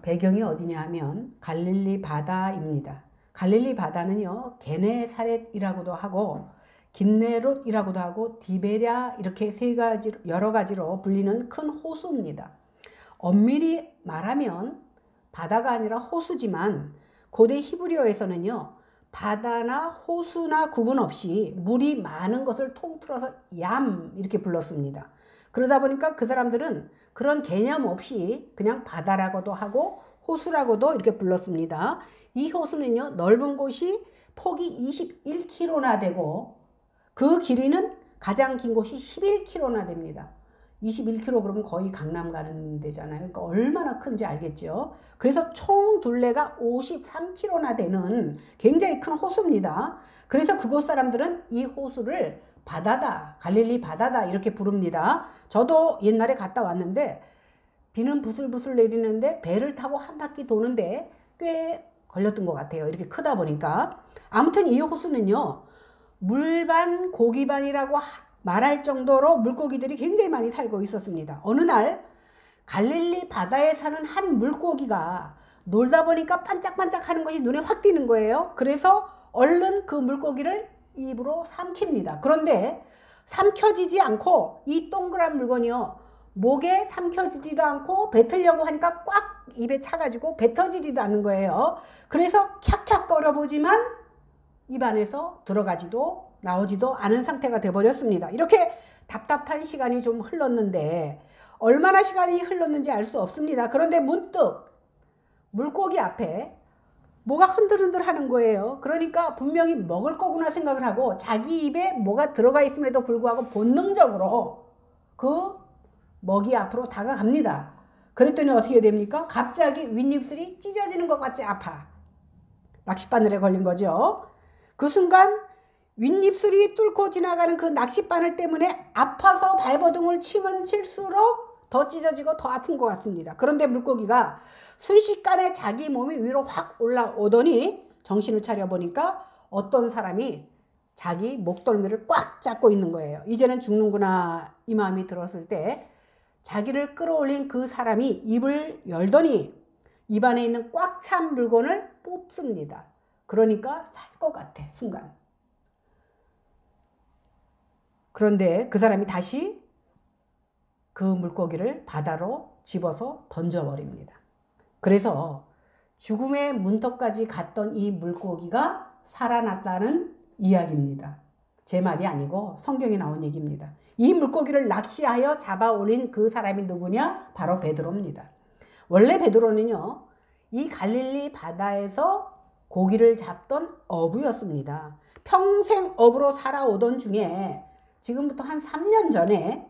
배경이 어디냐 하면 갈릴리 바다입니다. 갈릴리 바다는요, 게네사렛이라고도 하고 긴네롯이라고도 하고 디베랴 이렇게 여러 가지로 불리는 큰 호수입니다. 엄밀히 말하면 바다가 아니라 호수지만 고대 히브리어에서는요, 바다나 호수나 구분 없이 물이 많은 것을 통틀어서 얌 이렇게 불렀습니다. 그러다 보니까 그 사람들은 그런 개념 없이 그냥 바다라고도 하고 호수라고도 이렇게 불렀습니다. 이 호수는요, 넓은 곳이 폭이 21km나 되고 그 길이는 가장 긴 곳이 11km나 됩니다. 21km 그러면 거의 강남 가는 데잖아요. 그러니까 얼마나 큰지 알겠죠. 그래서 총 둘레가 53km나 되는 굉장히 큰 호수입니다. 그래서 그곳 사람들은 이 호수를 바다다, 갈릴리 바다다 이렇게 부릅니다. 저도 옛날에 갔다 왔는데 비는 부슬부슬 내리는데 배를 타고 한 바퀴 도는데 꽤 걸렸던 것 같아요. 이렇게 크다 보니까. 아무튼 이 호수는요, 물반 고기반이라고 말할 정도로 물고기들이 굉장히 많이 살고 있었습니다. 어느 날 갈릴리 바다에 사는 한 물고기가 놀다 보니까 반짝반짝 하는 것이 눈에 확 띄는 거예요. 그래서 얼른 그 물고기를 입으로 삼킵니다. 그런데 삼켜지지 않고 이 동그란 물건이요, 목에 삼켜지지도 않고 뱉으려고 하니까 꽉 입에 차가지고 뱉어지지도 않는 거예요. 그래서 캬캬 거려보지만 입 안에서 들어가지도 나오지도 않은 상태가 돼버렸습니다. 이렇게 답답한 시간이 좀 흘렀는데 얼마나 시간이 흘렀는지 알 수 없습니다. 그런데 문득 물고기 앞에 뭐가 흔들흔들 하는 거예요. 그러니까 분명히 먹을 거구나 생각을 하고 자기 입에 뭐가 들어가 있음에도 불구하고 본능적으로 그 먹이 앞으로 다가갑니다. 그랬더니 어떻게 됩니까? 갑자기 윗입술이 찢어지는 것 같이 아파. 낚싯바늘에 걸린 거죠. 그 순간 윗입술이 뚫고 지나가는 그 낚싯바늘 때문에 아파서 발버둥을 치면 칠수록 더 찢어지고 더 아픈 것 같습니다. 그런데 물고기가 순식간에 자기 몸이 위로 확 올라오더니 정신을 차려보니까 어떤 사람이 자기 목덜미를 꽉 잡고 있는 거예요. 이제는 죽는구나 이 마음이 들었을 때 자기를 끌어올린 그 사람이 입을 열더니 입안에 있는 꽉 찬 물건을 뽑습니다. 그러니까 살 것 같아 순간. 그런데 그 사람이 다시 그 물고기를 바다로 집어서 던져버립니다. 그래서 죽음의 문턱까지 갔던 이 물고기가 살아났다는 이야기입니다. 제 말이 아니고 성경에 나온 얘기입니다. 이 물고기를 낚시하여 잡아올린 그 사람이 누구냐? 바로 베드로입니다. 원래 베드로는요, 이 갈릴리 바다에서 고기를 잡던 어부였습니다. 평생 어부로 살아오던 중에 지금부터 한 3년 전에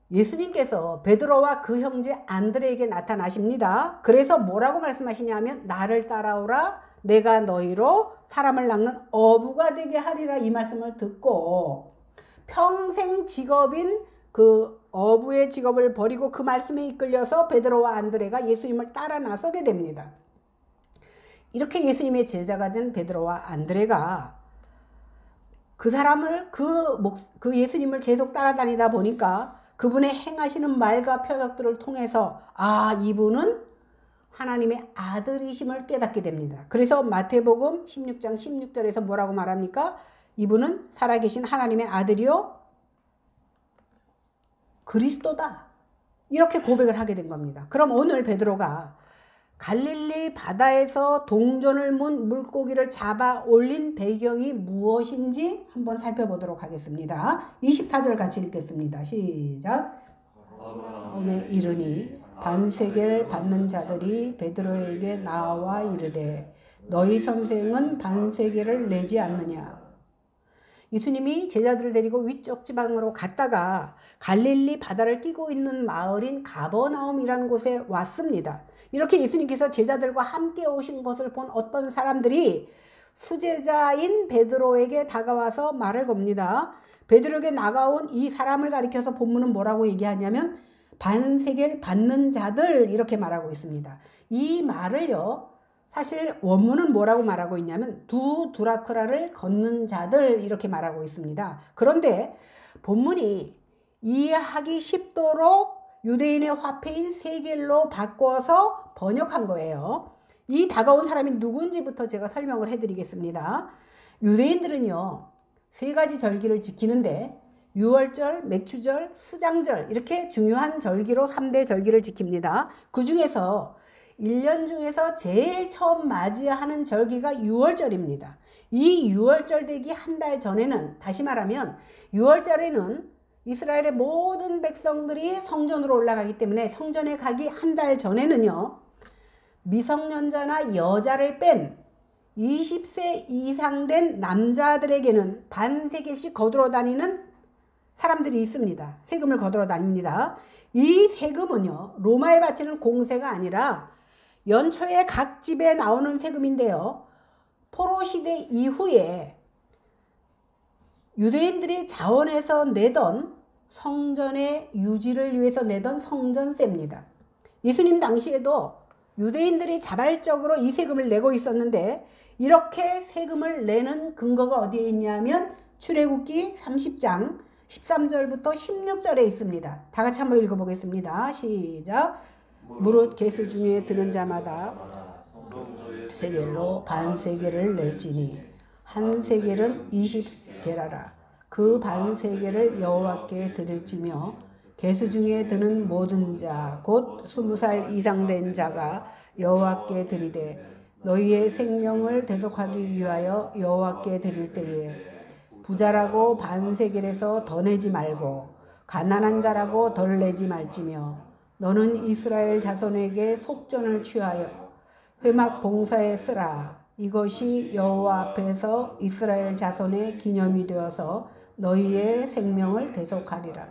예수님께서 베드로와 그 형제 안드레에게 나타나십니다. 그래서 뭐라고 말씀하시냐면 나를 따라오라 내가 너희로 사람을 낚는 어부가 되게 하리라 이 말씀을 듣고 평생 직업인 그 어부의 직업을 버리고 그 말씀에 이끌려서 베드로와 안드레가 예수님을 따라 나서게 됩니다. 이렇게 예수님의 제자가 된 베드로와 안드레가 그 사람을 그 예수님을 계속 따라다니다 보니까 그분의 행하시는 말과 표적들을 통해서 아, 이분은 하나님의 아들이심을 깨닫게 됩니다. 그래서 마태복음 16장 16절에서 뭐라고 말합니까? 이분은 살아계신 하나님의 아들이요 그리스도다. 이렇게 고백을 하게 된 겁니다. 그럼 오늘 베드로가 갈릴리 바다에서 동전을 문 물고기를 잡아 올린 배경이 무엇인지 한번 살펴보도록 하겠습니다. 24절 같이 읽겠습니다. 시작. 아브라함에 이르니 반세겔 받는 자들이 베드로에게 나와 이르되 너희 선생은 반세겔을 내지 않느냐. 예수님이 제자들을 데리고 위쪽 지방으로 갔다가 갈릴리 바다를 끼고 있는 마을인 가버나움이라는 곳에 왔습니다. 이렇게 예수님께서 제자들과 함께 오신 것을 본 어떤 사람들이 수제자인 베드로에게 다가와서 말을 겁니다. 베드로에게 나가온 이 사람을 가리켜서 본문은 뭐라고 얘기하냐면 반세겔 받는 자들 이렇게 말하고 있습니다. 이 말을요, 사실 원문은 뭐라고 말하고 있냐면 두 드라크라를 걷는 자들 이렇게 말하고 있습니다. 그런데 본문이 이해하기 쉽도록 유대인의 화폐인 세겔로 바꿔서 번역한 거예요. 이 다가온 사람이 누군지부터 제가 설명을 해드리겠습니다. 유대인들은요, 세 가지 절기를 지키는데 유월절, 맥추절, 수장절 이렇게 중요한 절기로 3대 절기를 지킵니다. 그 중에서 1년 중에서 제일 처음 맞이하는 절기가 유월절입니다. 이 유월절 되기 한 달 전에는, 다시 말하면 유월절에는 이스라엘의 모든 백성들이 성전으로 올라가기 때문에 성전에 가기 한 달 전에는요, 미성년자나 여자를 뺀 20세 이상 된 남자들에게는 반세겔씩 거두러 다니는 사람들이 있습니다. 세금을 거두러 다닙니다. 이 세금은요, 로마에 바치는 공세가 아니라 연초에 각 집에 나오는 세금인데요. 포로 시대 이후에 유대인들이 자원해서 내던 성전의 유지를 위해서 내던 성전세입니다. 예수님 당시에도 유대인들이 자발적으로 이 세금을 내고 있었는데, 이렇게 세금을 내는 근거가 어디에 있냐면 출애굽기 30장 13절부터 16절에 있습니다. 다 같이 한번 읽어보겠습니다. 시작. 무릇 계수 중에 드는 자마다 세겔로 반세겔을 낼지니 한 세겔은 20게라라. 그 반세겔을 여호와께 드릴지며 계수 중에 드는 모든 자 곧 20살 이상 된 자가 여호와께 드리되 너희의 생명을 대속하기 위하여 여호와께 드릴 때에 부자라고 반세겔에서 더 내지 말고 가난한 자라고 덜 내지 말지며 너는 이스라엘 자손에게 속전을 취하여 회막 봉사에 쓰라. 이것이 여호와 앞에서 이스라엘 자손의 기념이 되어서 너희의 생명을 대속하리라.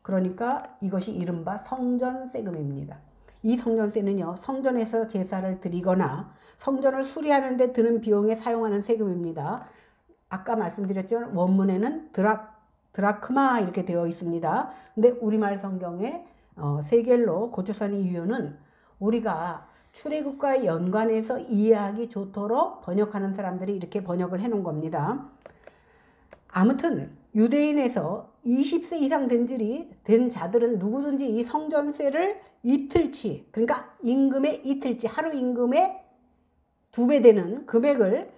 그러니까 이것이 이른바 성전세금입니다. 이 성전세는요, 성전에서 제사를 드리거나 성전을 수리하는 데 드는 비용에 사용하는 세금입니다. 아까 말씀드렸지만 원문에는 드라크마 이렇게 되어 있습니다. 근데 우리말 성경에 세겔로 고쳐선 이유는 우리가 출애굽과 연관해서 이해하기 좋도록 번역하는 사람들이 이렇게 번역을 해놓은 겁니다. 아무튼 유대인에서 20세 이상 된 자들은 누구든지 이 성전세를 이틀치, 그러니까 임금의 이틀치, 하루 임금의 2배 되는 금액을,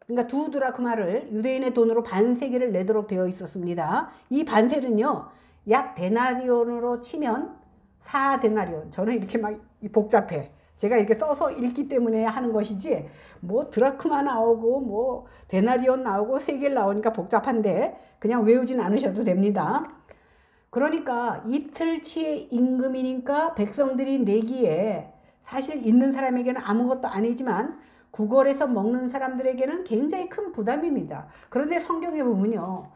그러니까 2드라크마를 유대인의 돈으로 반세겔을 내도록 되어 있었습니다. 이 반세는요, 약 데나리온으로 치면 4데나리온. 저는 이렇게 막 복잡해. 제가 이렇게 써서 읽기 때문에 하는 것이지, 뭐 드라크마 나오고 뭐 데나리온 나오고 세겔 나오니까 복잡한데 그냥 외우진 않으셔도 됩니다. 그러니까 이틀치의 임금이니까 백성들이 내기에 사실 있는 사람에게는 아무것도 아니지만 구걸해서 먹는 사람들에게는 굉장히 큰 부담입니다. 그런데 성경에 보면요,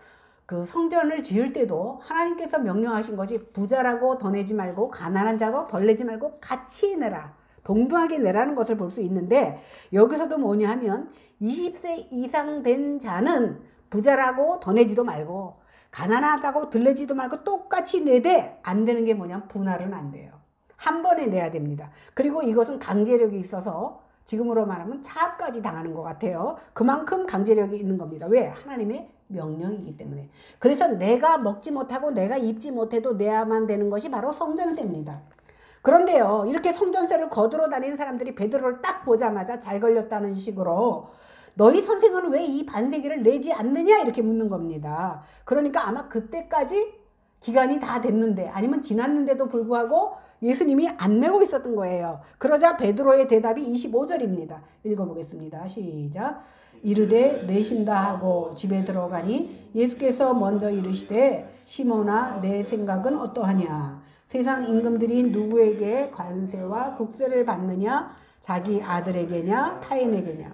그 성전을 지을 때도 하나님께서 명령하신 것이 부자라고 더 내지 말고 가난한 자고 덜 내지 말고 같이 내라, 동등하게 내라는 것을 볼 수 있는데, 여기서도 뭐냐 하면 20세 이상 된 자는 부자라고 더 내지도 말고 가난하다고 덜 내지도 말고 똑같이 내되, 안 되는 게 뭐냐면 분할은 안 돼요. 한 번에 내야 됩니다. 그리고 이것은 강제력이 있어서 지금으로 말하면 차압까지 당하는 것 같아요. 그만큼 강제력이 있는 겁니다. 왜? 하나님의 명령이기 때문에. 그래서 내가 먹지 못하고 내가 입지 못해도 내야만 되는 것이 바로 성전세입니다. 그런데요, 이렇게 성전세를 거두러 다니는 사람들이 베드로를 딱 보자마자 잘 걸렸다는 식으로 너희 선생은 왜 이 반세겔을 내지 않느냐 이렇게 묻는 겁니다. 그러니까 아마 그때까지 기간이 다 됐는데, 아니면 지났는데도 불구하고 예수님이 안 내고 있었던 거예요. 그러자 베드로의 대답이 25절입니다. 읽어보겠습니다. 시작. 이르되 내신다 하고 집에 들어가니 예수께서 먼저 이르시되 시몬아 내 생각은 어떠하냐. 세상 임금들이 누구에게 관세와 국세를 받느냐, 자기 아들에게냐 타인에게냐.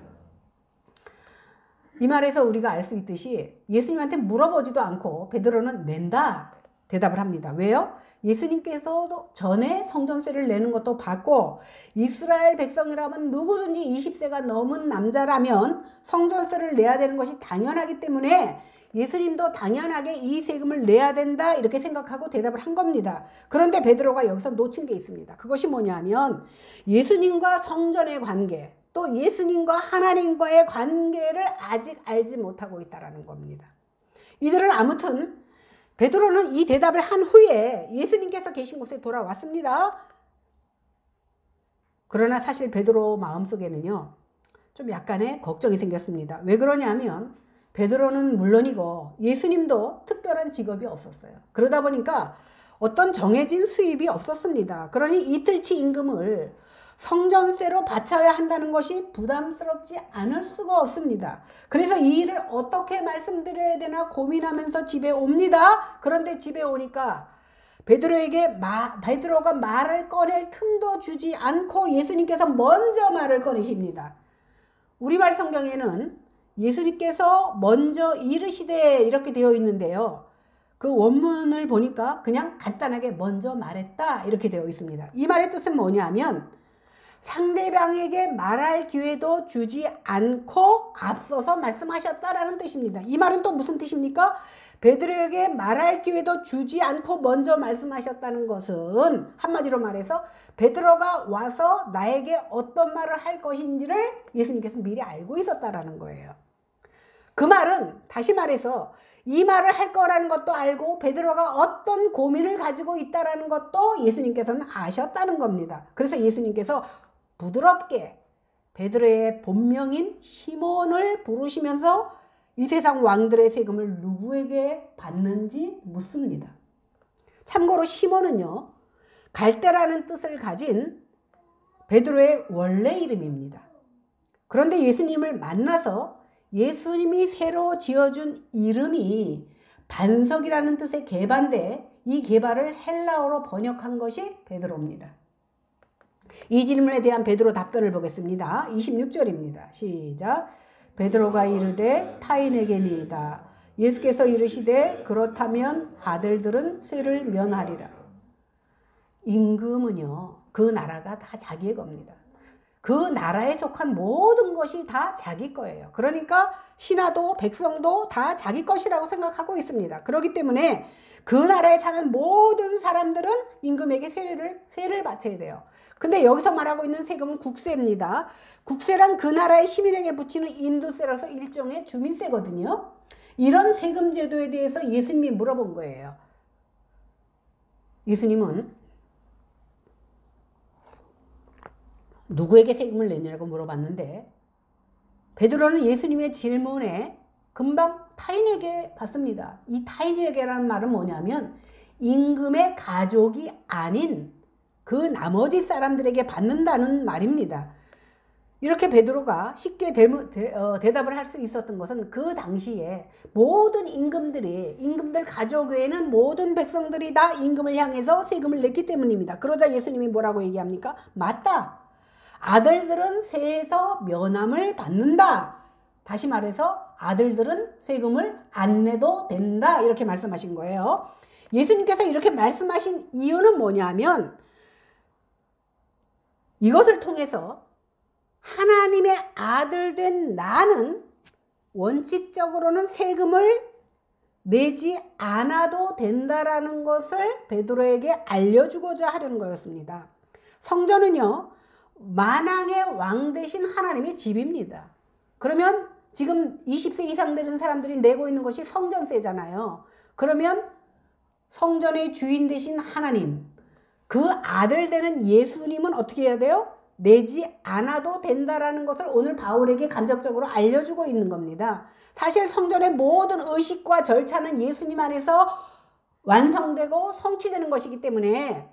이 말에서 우리가 알 수 있듯이 예수님한테 물어보지도 않고 베드로는 낸다 대답을 합니다. 왜요? 예수님께서도 전에 성전세를 내는 것도 봤고, 이스라엘 백성이라면 누구든지 20세가 넘은 남자라면 성전세를 내야 되는 것이 당연하기 때문에 예수님도 당연하게 이 세금을 내야 된다 이렇게 생각하고 대답을 한 겁니다. 그런데 베드로가 여기서 놓친 게 있습니다. 그것이 뭐냐면 예수님과 성전의 관계, 또 예수님과 하나님과의 관계를 아직 알지 못하고 있다는 겁니다. 이들은 아무튼 베드로는 이 대답을 한 후에 예수님께서 계신 곳에 돌아왔습니다. 그러나 사실 베드로 마음속에는요, 좀 약간의 걱정이 생겼습니다. 왜 그러냐면 베드로는 물론이고 예수님도 특별한 직업이 없었어요. 그러다 보니까 어떤 정해진 수입이 없었습니다. 그러니 이틀치 임금을 성전세로 바쳐야 한다는 것이 부담스럽지 않을 수가 없습니다. 그래서 이 일을 어떻게 말씀드려야 되나 고민하면서 집에 옵니다. 그런데 집에 오니까 베드로가 말을 꺼낼 틈도 주지 않고 예수님께서 먼저 말을 꺼내십니다. 우리말 성경에는 예수님께서 먼저 이르시되 이렇게 되어 있는데요. 그 원문을 보니까 그냥 간단하게 먼저 말했다 이렇게 되어 있습니다. 이 말의 뜻은 뭐냐면 상대방에게 말할 기회도 주지 않고 앞서서 말씀하셨다라는 뜻입니다. 이 말은 또 무슨 뜻입니까? 베드로에게 말할 기회도 주지 않고 먼저 말씀하셨다는 것은 한마디로 말해서 베드로가 와서 나에게 어떤 말을 할 것인지를 예수님께서 미리 알고 있었다라는 거예요. 그 말은 다시 말해서 이 말을 할 거라는 것도 알고 베드로가 어떤 고민을 가지고 있다라는 것도 예수님께서는 아셨다는 겁니다. 그래서 예수님께서 부드럽게 베드로의 본명인 시몬을 부르시면서 이 세상 왕들의 세금을 누구에게 받는지 묻습니다. 참고로 시몬은요, 갈대라는 뜻을 가진 베드로의 원래 이름입니다. 그런데 예수님을 만나서 예수님이 새로 지어준 이름이 반석이라는 뜻의 개반데 이 개발을 헬라어로 번역한 것이 베드로입니다. 이 질문에 대한 베드로 답변을 보겠습니다. 26절입니다. 시작. 베드로가 이르되 타인에게니이다. 예수께서 이르시되 그렇다면 아들들은 세를 면하리라. 임금은요, 그 나라가 다 자기의 겁니다. 그 나라에 속한 모든 것이 다 자기 거예요. 그러니까 신하도 백성도 다 자기 것이라고 생각하고 있습니다. 그렇기 때문에 그 나라에 사는 모든 사람들은 임금에게 세를 바쳐야 돼요. 근데 여기서 말하고 있는 세금은 국세입니다. 국세란 그 나라의 시민에게 붙이는 인도세라서 일종의 주민세거든요. 이런 세금 제도에 대해서 예수님이 물어본 거예요. 예수님은 누구에게 세금을 내냐고 물어봤는데 베드로는 예수님의 질문에 금방 타인에게 받습니다. 이 타인에게라는 말은 뭐냐면 임금의 가족이 아닌 그 나머지 사람들에게 받는다는 말입니다. 이렇게 베드로가 쉽게 대답을 할 수 있었던 것은 그 당시에 모든 임금들 가족 외에는 모든 백성들이 다 임금을 향해서 세금을 냈기 때문입니다. 그러자 예수님이 뭐라고 얘기합니까? 맞다. 아들들은 세에서 면함을 받는다. 다시 말해서 아들들은 세금을 안 내도 된다. 이렇게 말씀하신 거예요. 예수님께서 이렇게 말씀하신 이유는 뭐냐면 이것을 통해서 하나님의 아들 된 나는 원칙적으로는 세금을 내지 않아도 된다라는 것을 베드로에게 알려주고자 하려는 거였습니다. 성전은요, 만왕의 왕 되신 하나님의 집입니다. 그러면 지금 20세 이상 되는 사람들이 내고 있는 것이 성전세잖아요. 그러면 성전의 주인 되신 하나님, 그 아들 되는 예수님은 어떻게 해야 돼요? 내지 않아도 된다라는 것을 오늘 바울에게 간접적으로 알려주고 있는 겁니다. 사실 성전의 모든 의식과 절차는 예수님 안에서 완성되고 성취되는 것이기 때문에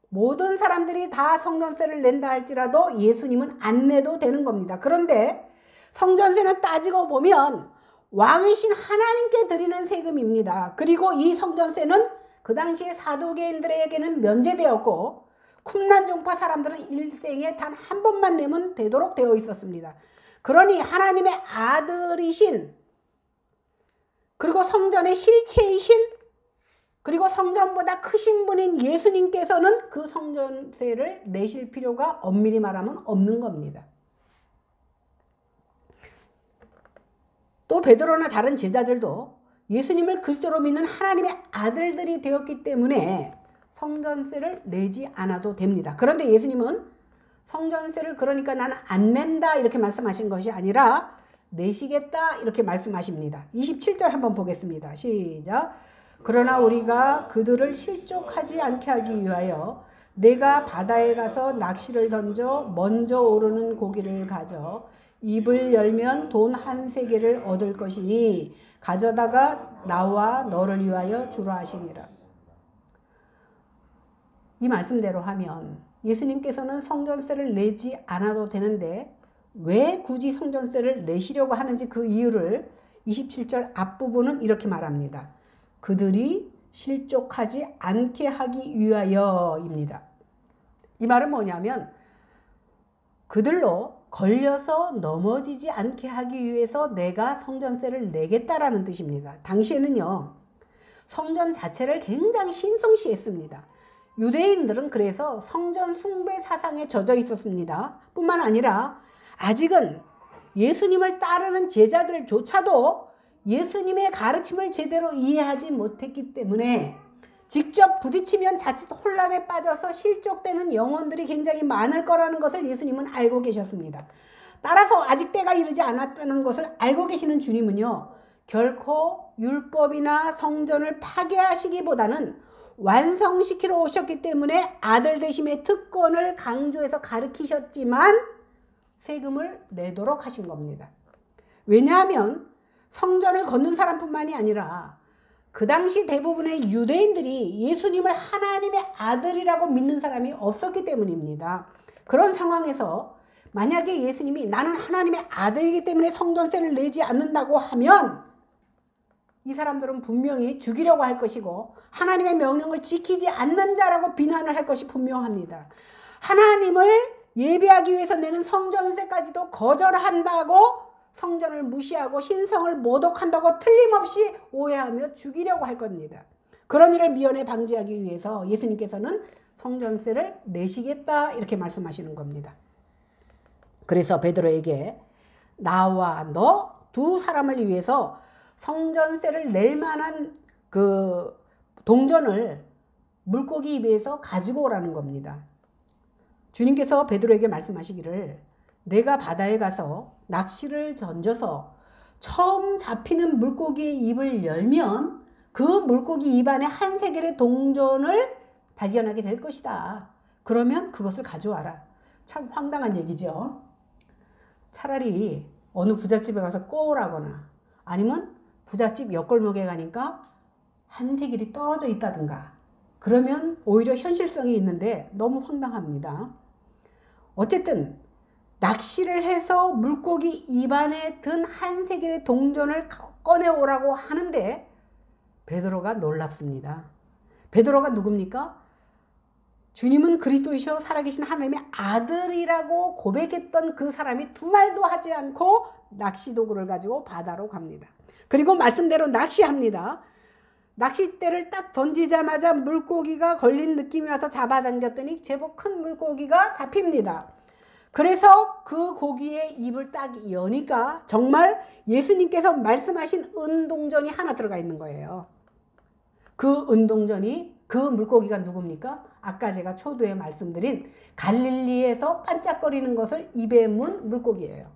모든 사람들이 다 성전세를 낸다 할지라도 예수님은 안 내도 되는 겁니다. 그런데 성전세는 따지고 보면 왕이신 하나님께 드리는 세금입니다. 그리고 이 성전세는 그 당시에 사두개인들에게는 면제되었고 쿰란종파 사람들은 일생에 단 한 번만 내면 되도록 되어 있었습니다. 그러니 하나님의 아들이신 그리고 성전의 실체이신 그리고 성전보다 크신 분인 예수님께서는 그 성전세를 내실 필요가 엄밀히 말하면 없는 겁니다. 또 베드로나 다른 제자들도 예수님을 그리스도로 믿는 하나님의 아들들이 되었기 때문에 성전세를 내지 않아도 됩니다. 그런데 예수님은 성전세를 그러니까 나는 안 낸다 이렇게 말씀하신 것이 아니라 내시겠다 이렇게 말씀하십니다. 27절 한번 보겠습니다. 시작. 그러나 우리가 그들을 실족하지 않게 하기 위하여 내가 바다에 가서 낚시를 던져 먼저 오르는 고기를 가져 입을 열면 돈 한 세겔을 얻을 것이니 가져다가 나와 너를 위하여 주라 하시니라. 이 말씀대로 하면 예수님께서는 성전세를 내지 않아도 되는데 왜 굳이 성전세를 내시려고 하는지 그 이유를 27절 앞부분은 이렇게 말합니다. 그들이 실족하지 않게 하기 위하여입니다. 이 말은 뭐냐면 그들로 걸려서 넘어지지 않게 하기 위해서 내가 성전세를 내겠다라는 뜻입니다. 당시에는요, 성전 자체를 굉장히 신성시했습니다. 유대인들은 그래서 성전 숭배 사상에 젖어 있었습니다. 뿐만 아니라 아직은 예수님을 따르는 제자들조차도 예수님의 가르침을 제대로 이해하지 못했기 때문에 직접 부딪히면 자칫 혼란에 빠져서 실족되는 영혼들이 굉장히 많을 거라는 것을 예수님은 알고 계셨습니다. 따라서 아직 때가 이르지 않았다는 것을 알고 계시는 주님은요, 결코 율법이나 성전을 파괴하시기보다는 완성시키러 오셨기 때문에 아들 되심의 특권을 강조해서 가르치셨지만 세금을 내도록 하신 겁니다. 왜냐하면 성전을 걷는 사람뿐만이 아니라 그 당시 대부분의 유대인들이 예수님을 하나님의 아들이라고 믿는 사람이 없었기 때문입니다. 그런 상황에서 만약에 예수님이 나는 하나님의 아들이기 때문에 성전세를 내지 않는다고 하면 이 사람들은 분명히 죽이려고 할 것이고 하나님의 명령을 지키지 않는 자라고 비난을 할 것이 분명합니다. 하나님을 예배하기 위해서 내는 성전세까지도 거절한다고 성전을 무시하고 신성을 모독한다고 틀림없이 오해하며 죽이려고 할 겁니다. 그런 일을 미연에 방지하기 위해서 예수님께서는 성전세를 내시겠다 이렇게 말씀하시는 겁니다. 그래서 베드로에게 나와 너 두 사람을 위해서 성전세를 낼 만한 그 동전을 물고기 입에서 가지고 오라는 겁니다. 주님께서 베드로에게 말씀하시기를 내가 바다에 가서 낚시를 던져서 처음 잡히는 물고기의 입을 열면 그 물고기 입 안에 한 세겔의 동전을 발견하게 될 것이다. 그러면 그것을 가져와라. 참 황당한 얘기죠. 차라리 어느 부잣집에 가서 꼬우라거나 아니면 부잣집 옆골목에 가니까 한 세겔이 떨어져 있다든가 그러면 오히려 현실성이 있는데 너무 황당합니다. 어쨌든 낚시를 해서 물고기 입안에 든 한 세겔의 동전을 꺼내오라고 하는데 베드로가 놀랍습니다. 베드로가 누굽니까? 주님은 그리스도이시여 살아계신 하나님의 아들이라고 고백했던 그 사람이 두 말도 하지 않고 낚시도구를 가지고 바다로 갑니다. 그리고 말씀대로 낚시합니다. 낚싯대를 딱 던지자마자 물고기가 걸린 느낌이 와서 잡아당겼더니 제법 큰 물고기가 잡힙니다. 그래서 그 고기의 입을 딱 여니까 정말 예수님께서 말씀하신 은동전이 하나 들어가 있는 거예요. 그 은동전이 그 물고기가 누굽니까? 아까 제가 초두에 말씀드린 갈릴리에서 반짝거리는 것을 입에 문 물고기예요.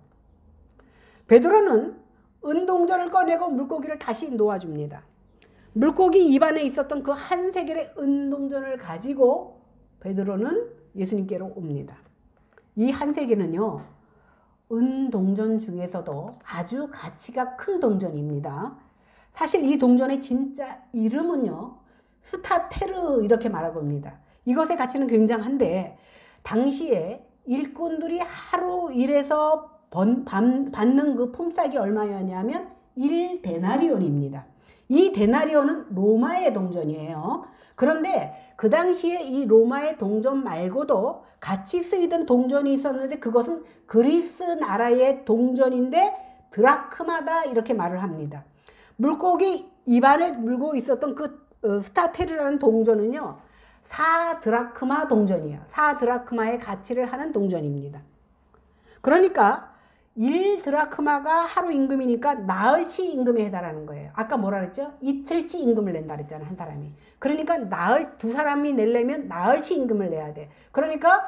베드로는 은동전을 꺼내고 물고기를 다시 놓아줍니다. 물고기 입안에 있었던 그 한 세겔의 은동전을 가지고 베드로는 예수님께로 옵니다. 이 한 세겔은요, 은동전 중에서도 아주 가치가 큰 동전입니다. 사실 이 동전의 진짜 이름은요, 스타테르 이렇게 말하고 합니다. 이것의 가치는 굉장한데 당시에 일꾼들이 하루 일해서 받는 그 품삯이 얼마였냐면 1데나리온입니다. 이 데나리온은 로마의 동전이에요. 그런데 그 당시에 이 로마의 동전 말고도 같이 쓰이던 동전이 있었는데 그것은 그리스 나라의 동전인데 드라크마다 이렇게 말을 합니다. 물고기 입안에 물고 있었던 그 스타테르라는 동전은요, 4드라크마 동전이에요. 4드라크마의 가치를 하는 동전입니다. 그러니까 1드라크마가 하루 임금이니까 나흘치 임금에 해당하는 거예요. 아까 뭐라 그랬죠? 이틀치 임금을 낸다 그랬잖아요, 한 사람이. 그러니까 두 사람이 내려면 나흘치 임금을 내야 돼. 그러니까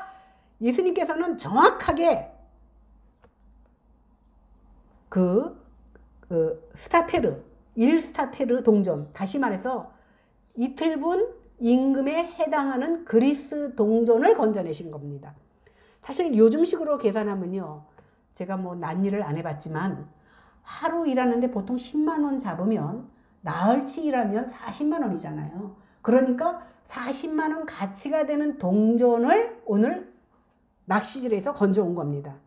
예수님께서는 정확하게 그 스타테르, 1스타테르 동전, 다시 말해서 이틀분 임금에 해당하는 그리스 동전을 건져내신 겁니다. 사실 요즘식으로 계산하면요, 제가 뭐 낱일을 안 해봤지만 하루 일하는데 보통 10만 원 잡으면 나흘치 일하면 40만 원이잖아요. 그러니까 40만 원 가치가 되는 동전을 오늘 낚시질에서 건져온 겁니다.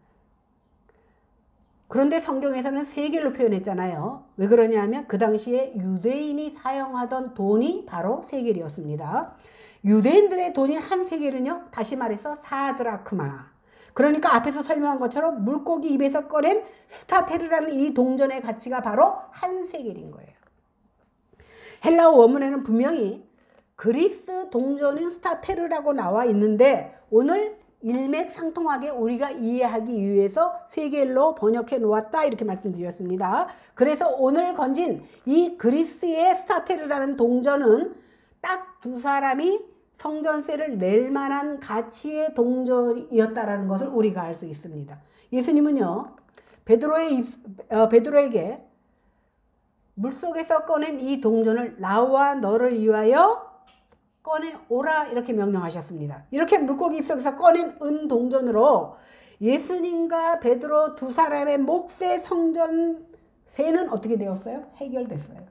그런데 성경에서는 세겔로 표현했잖아요. 왜 그러냐면 그 당시에 유대인이 사용하던 돈이 바로 세겔이었습니다. 유대인들의 돈인 한 세겔은요, 다시 말해서 4드라크마. 그러니까 앞에서 설명한 것처럼 물고기 입에서 꺼낸 스타테르라는 이 동전의 가치가 바로 한 세겔인 거예요. 헬라어 원문에는 분명히 그리스 동전인 스타테르라고 나와 있는데 오늘 일맥상통하게 우리가 이해하기 위해서 세겔로 번역해 놓았다 이렇게 말씀드렸습니다. 그래서 오늘 건진 이 그리스의 스타테르라는 동전은 딱 두 사람이 성전세를 낼 만한 가치의 동전이었다라는 것을 우리가 알 수 있습니다. 예수님은요, 베드로에게 물속에서 꺼낸 이 동전을 나와 너를 위하여 꺼내오라 이렇게 명령하셨습니다. 이렇게 물고기 입속에서 꺼낸 은동전으로 예수님과 베드로 두 사람의 몫의 성전세는 어떻게 되었어요? 해결됐어요.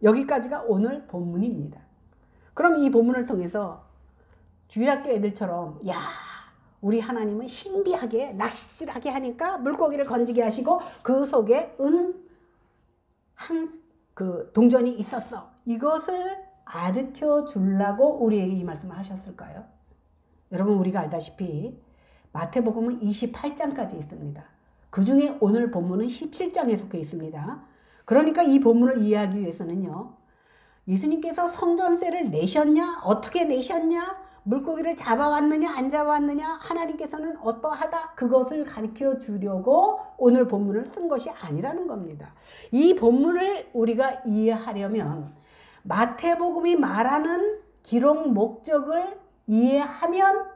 여기까지가 오늘 본문입니다. 그럼 이 본문을 통해서 주일학교 애들처럼 야, 우리 하나님은 신비하게 낚시질하게 하니까 물고기를 건지게 하시고 그 속에 그 동전이 있었어. 이것을 가르쳐 주려고 우리에게 이 말씀을 하셨을까요? 여러분, 우리가 알다시피 마태복음은 28장까지 있습니다. 그 중에 오늘 본문은 17장에 속해 있습니다. 그러니까 이 본문을 이해하기 위해서는요, 예수님께서 성전세를 내셨냐? 어떻게 내셨냐? 물고기를 잡아왔느냐? 안 잡아왔느냐? 하나님께서는 어떠하다? 그것을 가르쳐 주려고 오늘 본문을 쓴 것이 아니라는 겁니다. 이 본문을 우리가 이해하려면 마태복음이 말하는 기록 목적을 이해하면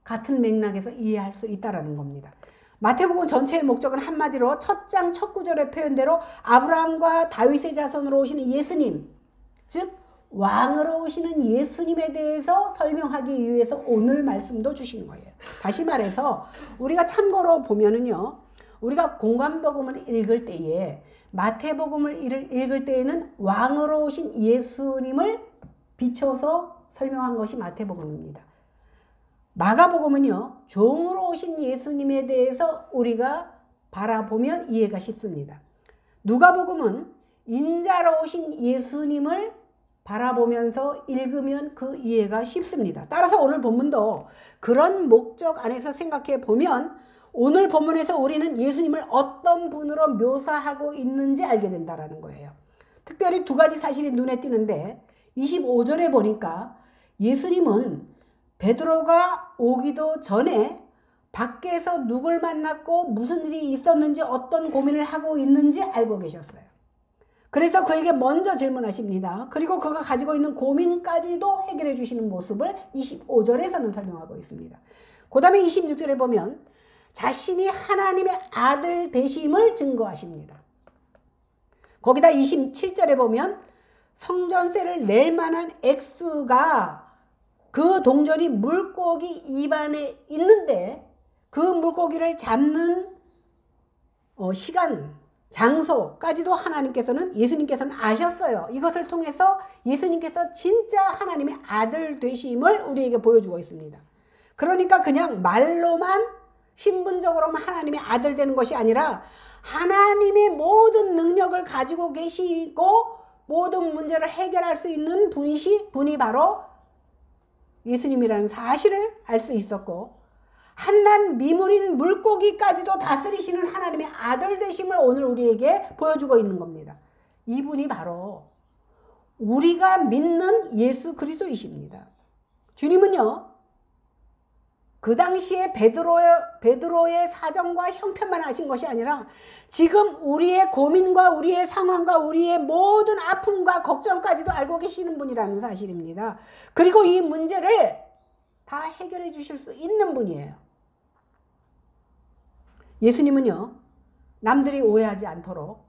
같은 맥락에서 이해할 수 있다는 겁니다. 마태복음 전체의 목적은 한마디로 첫 장 첫 구절의 표현대로 아브라함과 다윗의 자손으로 오시는 예수님, 즉 왕으로 오시는 예수님에 대해서 설명하기 위해서 오늘 말씀도 주신 거예요. 다시 말해서 우리가 참고로 보면은요, 우리가 공관복음을 읽을 때에 마태복음을 읽을 때에는 왕으로 오신 예수님을 비춰서 설명한 것이 마태복음입니다. 마가복음은요, 종으로 오신 예수님에 대해서 우리가 바라보면 이해가 쉽습니다. 누가복음은 인자로 오신 예수님을 바라보면서 읽으면 그 이해가 쉽습니다. 따라서 오늘 본문도 그런 목적 안에서 생각해 보면 오늘 본문에서 우리는 예수님을 어떤 분으로 묘사하고 있는지 알게 된다는 거예요. 특별히 두 가지 사실이 눈에 띄는데 25절에 보니까 예수님은 베드로가 오기도 전에 밖에서 누굴 만났고 무슨 일이 있었는지 어떤 고민을 하고 있는지 알고 계셨어요. 그래서 그에게 먼저 질문하십니다. 그리고 그가 가지고 있는 고민까지도 해결해 주시는 모습을 25절에서는 설명하고 있습니다. 그 다음에 26절에 보면 자신이 하나님의 아들 되심을 증거하십니다. 거기다 27절에 보면 성전세를 낼 만한 액수가 그 동전이 물고기 입안에 있는데 그 물고기를 잡는 시간, 장소까지도 예수님께서는 아셨어요. 이것을 통해서 예수님께서 진짜 하나님의 아들 되심을 우리에게 보여주고 있습니다. 그러니까 그냥 말로만 신분적으로만 하나님의 아들 되는 것이 아니라 하나님의 모든 능력을 가지고 계시고 모든 문제를 해결할 수 있는 분이 바로 예수님이라는 사실을 알 수 있었고 한낱 미물인 물고기까지도 다스리시는 하나님의 아들 되심을 오늘 우리에게 보여주고 있는 겁니다. 이분이 바로 우리가 믿는 예수 그리스도이십니다. 주님은요, 그 당시에 베드로의 사정과 형편만 하신 것이 아니라 지금 우리의 고민과 우리의 상황과 우리의 모든 아픔과 걱정까지도 알고 계시는 분이라는 사실입니다. 그리고 이 문제를 다 해결해 주실 수 있는 분이에요. 예수님은요, 남들이 오해하지 않도록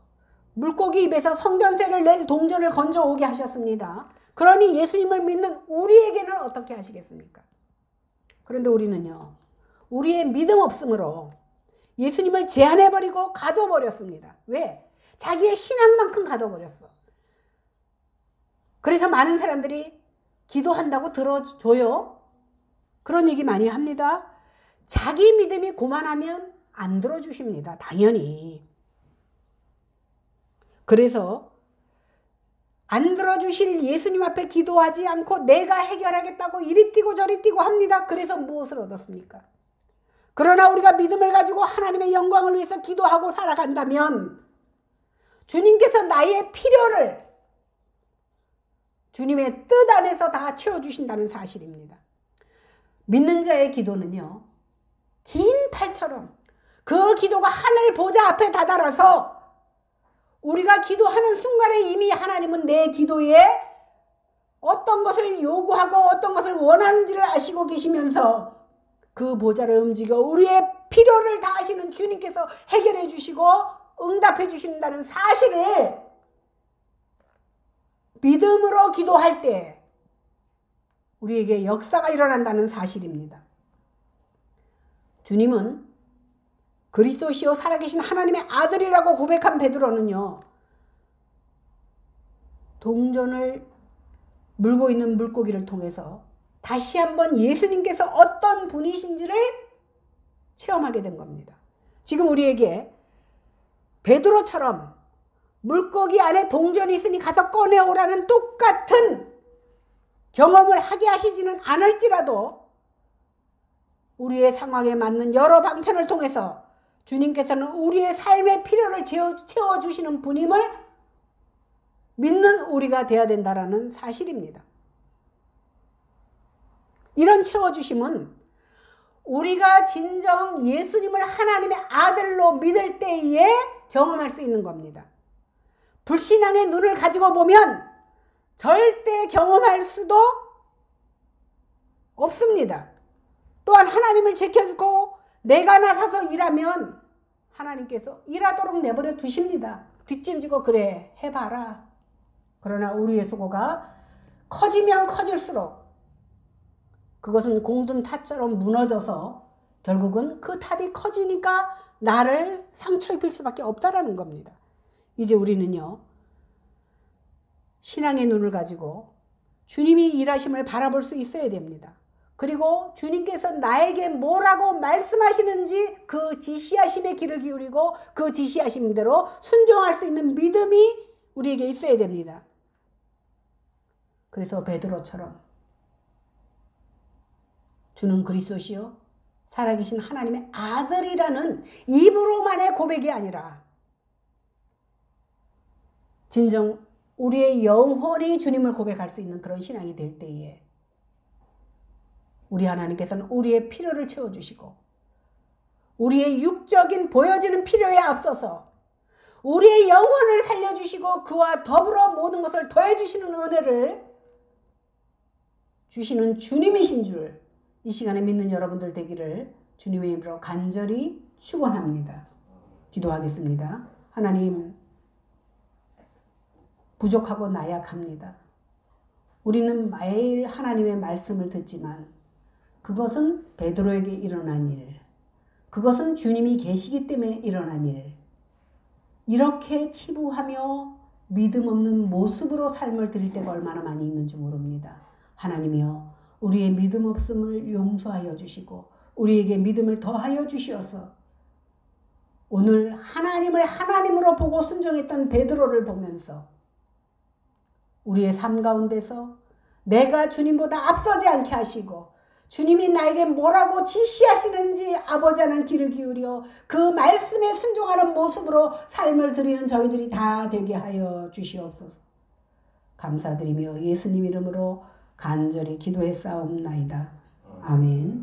물고기 입에서 성전새를 낼 동전을 건져오게 하셨습니다. 그러니 예수님을 믿는 우리에게는 어떻게 하시겠습니까? 그런데 우리는요, 우리의 믿음 없음으로 예수님을 제한해버리고 가둬버렸습니다. 왜? 자기의 신앙만큼 가둬버렸어. 그래서 많은 사람들이 기도한다고 들어줘요. 그런 얘기 많이 합니다. 자기 믿음이 고만하면 안 들어주십니다. 당연히. 그래서 안 들어주실 예수님 앞에 기도하지 않고 내가 해결하겠다고 이리 뛰고 저리 뛰고 합니다. 그래서 무엇을 얻었습니까? 그러나 우리가 믿음을 가지고 하나님의 영광을 위해서 기도하고 살아간다면 주님께서 나의 필요를 주님의 뜻 안에서 다 채워주신다는 사실입니다. 믿는 자의 기도는요, 긴 팔처럼 그 기도가 하늘 보좌 앞에 다다라서 우리가 기도하는 순간에 이미 하나님은 내 기도에 어떤 것을 요구하고 어떤 것을 원하는지를 아시고 계시면서 그 보좌를 움직여 우리의 필요를 다 아시는 주님께서 해결해 주시고 응답해 주신다는 사실을 믿음으로 기도할 때 우리에게 역사가 일어난다는 사실입니다. 주님은 그리스도시요 살아계신 하나님의 아들이라고 고백한 베드로는요, 동전을 물고 있는 물고기를 통해서 다시 한번 예수님께서 어떤 분이신지를 체험하게 된 겁니다. 지금 우리에게 베드로처럼 물고기 안에 동전이 있으니 가서 꺼내오라는 똑같은 경험을 하게 하시지는 않을지라도 우리의 상황에 맞는 여러 방편을 통해서 주님께서는 우리의 삶의 필요를 채워주시는 분임을 믿는 우리가 되어야 된다는 사실입니다. 이런 채워주심은 우리가 진정 예수님을 하나님의 아들로 믿을 때에 경험할 수 있는 겁니다. 불신앙의 눈을 가지고 보면 절대 경험할 수도 없습니다. 또한 하나님을 지켜주고 내가 나서서 일하면 하나님께서 일하도록 내버려 두십니다. 뒷짐지고 그래 해봐라. 그러나 우리의 수고가 커지면 커질수록 그것은 공든 탑처럼 무너져서 결국은 그 탑이 커지니까 나를 상처 입힐 수밖에 없다라는 겁니다. 이제 우리는요, 신앙의 눈을 가지고 주님이 일하심을 바라볼 수 있어야 됩니다. 그리고 주님께서 나에게 뭐라고 말씀하시는지 그 지시하심에 귀를 기울이고 그 지시하심대로 순종할 수 있는 믿음이 우리에게 있어야 됩니다. 그래서 베드로처럼 주는 그리스도시요 살아계신 하나님의 아들이라는 입으로만의 고백이 아니라 진정 우리의 영혼이 주님을 고백할 수 있는 그런 신앙이 될 때에 우리 하나님께서는 우리의 필요를 채워주시고 우리의 육적인 보여지는 필요에 앞서서 우리의 영혼을 살려주시고 그와 더불어 모든 것을 더해주시는 은혜를 주시는 주님이신 줄 이 시간에 믿는 여러분들 되기를 주님의 이름으로 간절히 축원합니다. 기도하겠습니다. 하나님, 부족하고 나약합니다. 우리는 매일 하나님의 말씀을 듣지만 그것은 베드로에게 일어난 일, 그것은 주님이 계시기 때문에 일어난 일, 이렇게 치부하며 믿음 없는 모습으로 삶을 드릴 때가 얼마나 많이 있는지 모릅니다. 하나님이여, 우리의 믿음 없음을 용서하여 주시고 우리에게 믿음을 더하여 주시어서 오늘 하나님을 하나님으로 보고 순종했던 베드로를 보면서 우리의 삶 가운데서 내가 주님보다 앞서지 않게 하시고 주님이 나에게 뭐라고 지시하시는지 아버지 하나님 귀를 기울여 그 말씀에 순종하는 모습으로 삶을 드리는 저희들이 다 되게 하여 주시옵소서. 감사드리며 예수님 이름으로 간절히 기도했사옵나이다. 아멘.